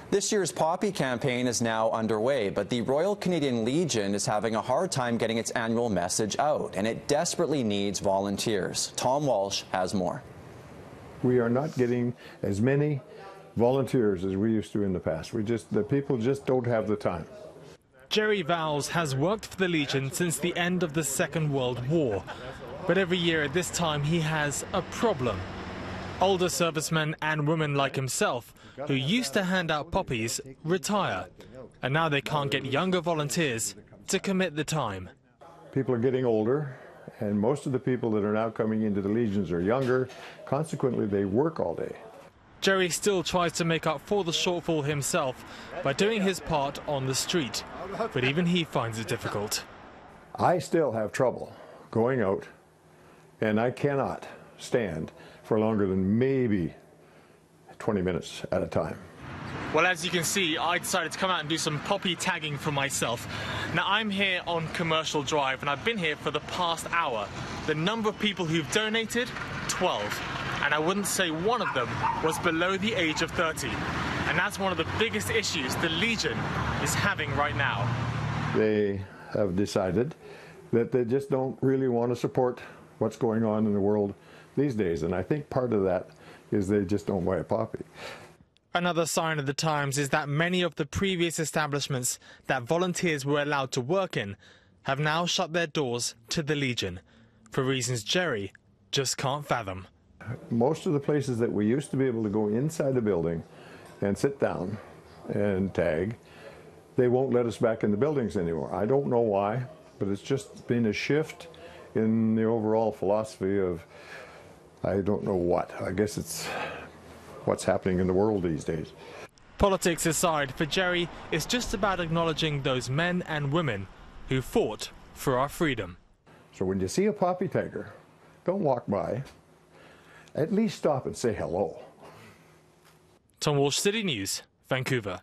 This year's Poppy campaign is now underway, but the Royal Canadian Legion is having a hard time getting its annual message out, and it desperately needs volunteers. Tom Walsh has more. We are not getting as many volunteers as we used to in the past. The people just don't have the time. Jerry Vowles has worked for the Legion since the end of the Second World War, but every year at this time he has a problem. Older servicemen and women like himself, who used to hand out poppies, retire, and now they can't get younger volunteers to commit the time. People are getting older, and most of the people that are now coming into the Legions are younger. Consequently, they work all day. Jerry still tries to make up for the shortfall himself by doing his part on the street, but even he finds it difficult. I still have trouble going out, and I cannot stand for longer than maybe 20 minutes at a time. Well, as you can see, I decided to come out and do some poppy tagging for myself. Now, I'm here on Commercial Drive, and I've been here for the past hour. The number of people who've donated, 12. And I wouldn't say one of them was below the age of 30. And that's one of the biggest issues the Legion is having right now. They have decided that they just don't really want to support what's going on in the world these days, and I think part of that is they just don't buy a poppy. Another sign of the times is that many of the previous establishments that volunteers were allowed to work in have now shut their doors to the Legion, for reasons Jerry just can't fathom. Most of the places that we used to be able to go inside the building and sit down and tag, they won't let us back in the buildings anymore. I don't know why, but it's just been a shift in the overall philosophy of I don't know what. I guess it's what's happening in the world these days. Politics aside, for Jerry, it's just about acknowledging those men and women who fought for our freedom. So when you see a poppy tagger, don't walk by. At least stop and say hello. Tom Walsh, City News, Vancouver.